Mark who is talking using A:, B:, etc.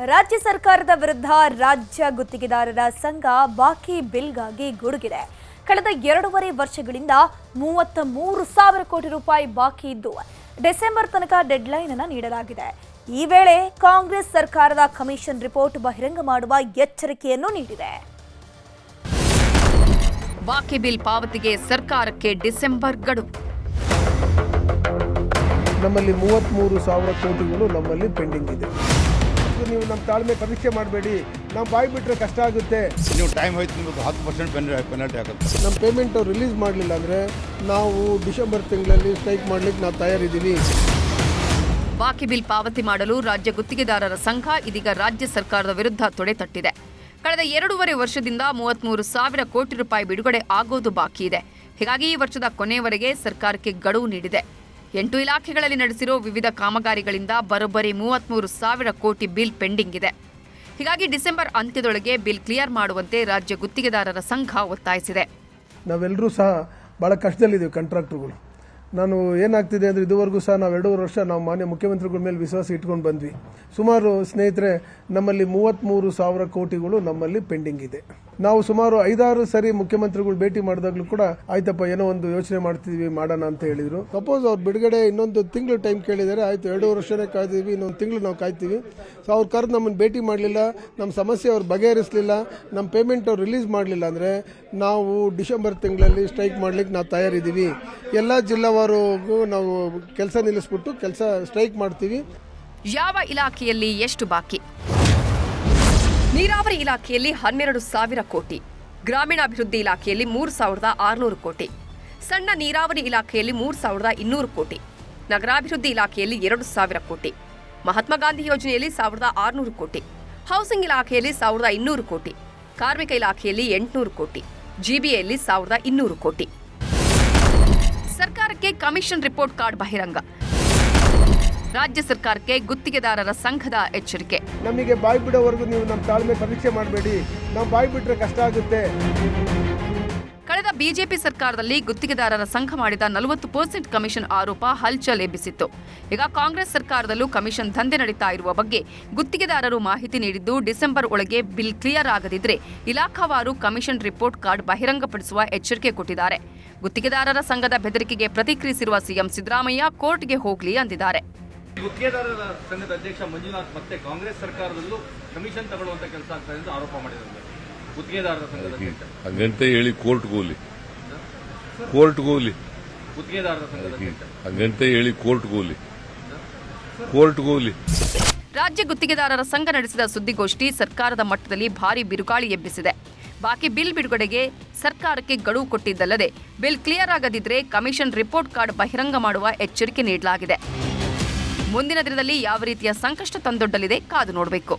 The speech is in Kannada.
A: ರಾಜ್ಯ ಸರ್ಕಾರದ ವಿರುದ್ಧ ರಾಜ್ಯ ಗುತ್ತಿಗೆದಾರರ ಸಂಘ ಬಾಕಿ ಬಿಲ್ಗಾಗಿ ಗುಡುಗಿದೆ. ಕಳೆದ 2.5 ವರ್ಷಗಳಿಂದ 33,000 ಕೋಟಿ ರೂಪಾಯಿ ಬಾಕಿ ಇದ್ದು ಡಿಸೆಂಬರ್ ತನಕ ಡೆಡ್ಲೈನ್ ಅನ್ನು ನೀಡಲಾಗಿದೆ. ಈ ವೇಳೆ ಕಾಂಗ್ರೆಸ್ ಸರ್ಕಾರದ ಕಮಿಷನ್ ರಿಪೋರ್ಟ್ ಬಹಿರಂಗ ಮಾಡುವ ಎಚ್ಚರಿಕೆಯನ್ನು ನೀಡಿದೆ.
B: ಬಾಕಿ ಬಿಲ್ ಪಾವತಿಗೆ ಸರ್ಕಾರಕ್ಕೆ ಡಿಸೆಂಬರ್ ಗಡುವು.
C: ನಮ್ಮಲ್ಲಿ 33,000 ಕೋಟಿಗಳು ನಮ್ಮಲ್ಲಿ ಪೆಂಡಿಂಗ್ ಇದೆ. ನೀವು ನಮ್ಮ ತಾಳ್ಮೆ ಪರೀಕ್ಷೆ ಮಾಡಬೇಡಿ, ನಾವು ಬಾಯಿ ಬಿಟ್ಟರೆ ಕಷ್ಟ ಆಗುತ್ತೆ.
D: ನೀವು ಟೈಮ್ ಹೋಯ್ತು ನಿಮಗೆ 10% ಪೆನಾಲ್ಟಿ ಆಗುತ್ತೆ.
C: ನಮ್ಮ ಪೇಮೆಂಟ್ ರಿಲೀಸ್ ಮಾಡಲಿಲ್ಲ ಅಂದರೆ ನಾವು ಡಿಸೆಂಬರ್ ತಿಂಗಳಲ್ಲಿ ಸ್ಟ್ರೈಕ್ ಮಾಡಲಿಕ್ಕೆ ನಾವು ತಯಾರಿದ್ದೀವಿ.
B: ಬಾಕಿ ಬಿಲ್ ಪಾವತಿ ಮಾಡಲು ರಾಜ್ಯ ಗುತ್ತಿಗೆದಾರರ ಸಂಘ ಇದೀಗ ರಾಜ್ಯ ಸರ್ಕಾರದ ವಿರುದ್ಧ ತೊಡೆ ತಟ್ಟಿದೆ. ಕಳೆದ 2.5 ವರ್ಷದಿಂದ 33,000 ಕೋಟಿ ರೂಪಾಯಿ ಬಿಡುಗಡೆ ಆಗೋದು ಬಾಕಿ ಇದೆ. ಹೀಗಾಗಿ ಈ ವರ್ಷದ ಕೊನೆಯವರೆಗೆ ಸರ್ಕಾರಕ್ಕೆ ಗಡುವು ನೀಡಿದೆ. 8 ಇಲಾಖೆಗಳಲ್ಲಿ ನಡೆಸಿರೋ ವಿವಿಧ ಕಾಮಗಾರಿಗಳಿಂದ ಬರೋಬ್ಬರಿ 33,000 ಕೋಟಿ ಬಿಲ್ ಪೆಂಡಿಂಗ್ ಇದೆ. ಹೀಗಾಗಿ ಡಿಸೆಂಬರ್ ಅಂತ್ಯದೊಳಗೆ ಬಿಲ್ ಕ್ಲಿಯರ್ ಮಾಡುವಂತೆ ರಾಜ್ಯ ಗುತ್ತಿಗೆದಾರರ ಸಂಘ ಒತ್ತಾಯಿಸಿದೆ.
C: ನಾವೆಲ್ಲರೂ ಸಹ ಭಾಳ ಕಷ್ಟದಲ್ಲಿದ್ದೀವಿ ಕಾಂಟ್ರಾಕ್ಟರ್ಗಳು. ನಾನು ಏನಾಗ್ತಿದೆ ಅಂದರೆ ಇದುವರೆಗೂ ಸಹ ನಾವು 2.5 ವರ್ಷ ನಾವು ಮಾನ್ಯ ಮುಖ್ಯಮಂತ್ರಿಗಳ ಮೇಲೆ ವಿಶ್ವಾಸ ಇಟ್ಕೊಂಡು ಬಂದ್ವಿ. ಸುಮಾರು ಸ್ನೇಹಿತರೆ ನಮ್ಮಲ್ಲಿ 33,000 ಕೋಟಿಗಳು ನಮ್ಮಲ್ಲಿ ಪೆಂಡಿಂಗ್ ಇದೆ. ನಾವು ಸುಮಾರು 5-6 ಸರಿ ಮುಖ್ಯಮಂತ್ರಿಗಳು ಭೇಟಿ ಮಾಡಿದಾಗಲೂ ಕೂಡ ಆಯ್ತಪ್ಪ ಏನೋ ಒಂದು ಯೋಚನೆ ಮಾಡ್ತಿದ್ವಿ ಮಾಡೋಣ ಅಂತ ಹೇಳಿದ್ರು. ಸಪೋಸ್ ಅವ್ರು ಬಿಡುಗಡೆ ಇನ್ನೊಂದು ತಿಂಗಳು ಟೈಮ್ ಕೇಳಿದ್ದಾರೆ, ಆಯ್ತು 2 ವರ್ಷನೇ ಕಾಯ್ತೀವಿ, ಇನ್ನೊಂದು ತಿಂಗಳು ನಾವು ಕಾಯ್ತೀವಿ. ಸೊ ಅವ್ರು ಕರೆದು ನಮ್ಮನ್ನು ಭೇಟಿ ಮಾಡಲಿಲ್ಲ, ನಮ್ಮ ಸಮಸ್ಯೆ ಅವ್ರು ಬಗೆಹರಿಸಲಿಲ್ಲ, ನಮ್ಮ ಪೇಮೆಂಟ್ ಅವ್ರು ರಿಲೀಸ್ ಮಾಡಲಿಲ್ಲ ಅಂದರೆ ನಾವು ಡಿಸೆಂಬರ್ ತಿಂಗಳಲ್ಲಿ ಸ್ಟ್ರೈಕ್ ಮಾಡ್ಲಿಕ್ಕೆ ನಾವು ತಯಾರಿದ್ದೀವಿ. ಎಲ್ಲ ಜಿಲ್ಲಾವಾರಿಗೂ ನಾವು ಕೆಲಸ ನಿಲ್ಲಿಸ್ಬಿಟ್ಟು ಸ್ಟ್ರೈಕ್ ಮಾಡ್ತೀವಿ.
B: ಯಾವ ಇಲಾಖೆಯಲ್ಲಿ ಎಷ್ಟು ಬಾಕಿ? ನೀರಾವರಿ ಇಲಾಖೆಯಲ್ಲಿ 12,000 ಕೋಟಿ, ಗ್ರಾಮೀಣಾಭಿವೃದ್ಧಿ ಇಲಾಖೆಯಲ್ಲಿ 3,600 ಕೋಟಿ, ಸಣ್ಣ ನೀರಾವರಿ ಇಲಾಖೆಯಲ್ಲಿ 3,200 ಕೋಟಿ, ನಗರಾಭಿವೃದ್ಧಿ ಇಲಾಖೆಯಲ್ಲಿ 2,000 ಕೋಟಿ, ಮಹಾತ್ಮ ಗಾಂಧಿ ಯೋಜನೆಯಲ್ಲಿ 1,600 ಕೋಟಿ, ಹೌಸಿಂಗ್ ಇಲಾಖೆಯಲ್ಲಿ 1,200 ಕೋಟಿ, ಕಾರ್ಮಿಕ ಇಲಾಖೆಯಲ್ಲಿ 800 ಕೋಟಿ, ಜಿಬಿಎಯಲ್ಲಿ 1,200 ಕೋಟಿ. ಸರ್ಕಾರಕ್ಕೆ ಕಮಿಷನ್ ರಿಪೋರ್ಟ್ ಕಾರ್ಡ್ ಬಹಿರಂಗ. ರಾಜ್ಯ ಸರ್ಕಾರಕ್ಕೆ ಗುತ್ತಿಗೆದಾರರ ಸಂಘದ ಎಚ್ಚರಿಕೆ.
C: ನಮಗೆ ಬಾಯಿ ಬಿಡೋವರೆಗೂ ನೀವು ನಮ್ಮ ತಾಳ್ಮೆ ಪರೀಕ್ಷೆ ಮಾಡಬೇಡಿ, ನಾವು ಬಾಯಿ ಬಿಟ್ಟರೆ ಕಷ್ಟ ಆಗುತ್ತೆ.
B: ಕಳೆದ ಬಿಜೆಪಿ ಸರ್ಕಾರದಲ್ಲಿ ಗುತ್ತಿಗೆದಾರರ ಸಂಘ ಮಾಡಿದ 40% ಕಮಿಷನ್ ಆರೋಪ ಹಲ್ಚಲ್ ಎಬ್ಬಿಸಿತ್ತು. ಈಗ ಕಾಂಗ್ರೆಸ್ ಸರ್ಕಾರದಲ್ಲೂ ಕಮಿಷನ್ ದಂಧೆ ನಡೀತಾ ಇರುವ ಬಗ್ಗೆ ಗುತ್ತಿಗೆದಾರರು ಮಾಹಿತಿ ನೀಡಿದ್ದು, ಡಿಸೆಂಬರ್ ಒಳಗೆ ಬಿಲ್ ಕ್ಲಿಯರ್ ಆಗದಿದ್ರೆ ಇಲಾಖಾವಾರು ಕಮಿಷನ್ ರಿಪೋರ್ಟ್ ಕಾರ್ಡ್ ಬಹಿರಂಗಪಡಿಸುವ ಎಚ್ಚರಿಕೆ ಕೊಟ್ಟಿದ್ದಾರೆ. ಗುತ್ತಿಗೆದಾರರ ಸಂಘದ ಬೆದರಿಕೆಗೆ ಪ್ರತಿಕ್ರಿಯಿಸಿರುವ ಸಿಎಂ ಸಿದ್ದರಾಮಯ್ಯ ಕೋರ್ಟ್ಗೆ ಹೋಗ್ಲಿ ಅಂದಿದ್ದಾರೆ.
E: ಗುತ್ತಿಗೆದಾರರ ಸಂಘದ ಅಧ್ಯಕ್ಷ ಮಂಜುನಾಥ್ ಮತ್ತೆ ಕಾಂಗ್ರೆಸ್ ಸರ್ಕಾರದಲ್ಲೂ ಕಮಿಷನ್ ತಗೊಳ್ಳುವಂತ ಕೆಲಸ ಆಗ್ತದೆ ಎಂದು ಆರೋಪ ಮಾಡಿದ್ದಾರೆ. ಗುತ್ತಿಗೆದಾರರ ಸಂಘದ
D: ಹಂಗಂತ ಹೇಳಿ ಕೋರ್ಟ್ಗೆ ಹೋಗ್ಲಿ.
E: ಗುತ್ತಿಗೆದಾರರ ಸಂಘದ
D: ಹಂಗಂತ ಹೇಳಿ ಕೋರ್ಟ್ಗೆ ಹೋಗ್ಲಿ.
B: ರಾಜ್ಯ ಗುತ್ತಿಗೆದಾರರ ಸಂಘ ನಡೆಸಿದ ಸುದ್ದಿಗೋಷ್ಠಿ ಸರ್ಕಾರದ ಮಟ್ಟದಲ್ಲಿ ಭಾರೀ ಬಿರುಗಾಳಿ ಎಬ್ಬಿಸಿದೆ. ಬಾಕಿ ಬಿಲ್ ಬಿಡುಗಡೆಗೆ ಸರ್ಕಾರಕ್ಕೆ ಗಡುವು ಕೊಟ್ಟಿದ್ದಲ್ಲದೆ ಬಿಲ್ ಕ್ಲಿಯರ್ ಆಗದಿದ್ರೆ ಕಮಿಷನ್ ರಿಪೋರ್ಟ್ ಕಾರ್ಡ್ ಬಹಿರಂಗ ಮಾಡುವ ಎಚ್ಚರಿಕೆ ನೀಡಲಾಗಿದೆ. ಮುಂದಿನ ದಿನದಲ್ಲಿ ಯಾವ ರೀತಿಯ ಸಂಕಷ್ಟ ತಂದೊಡ್ಡಲಿದೆ ಕಾದು ನೋಡಬೇಕು.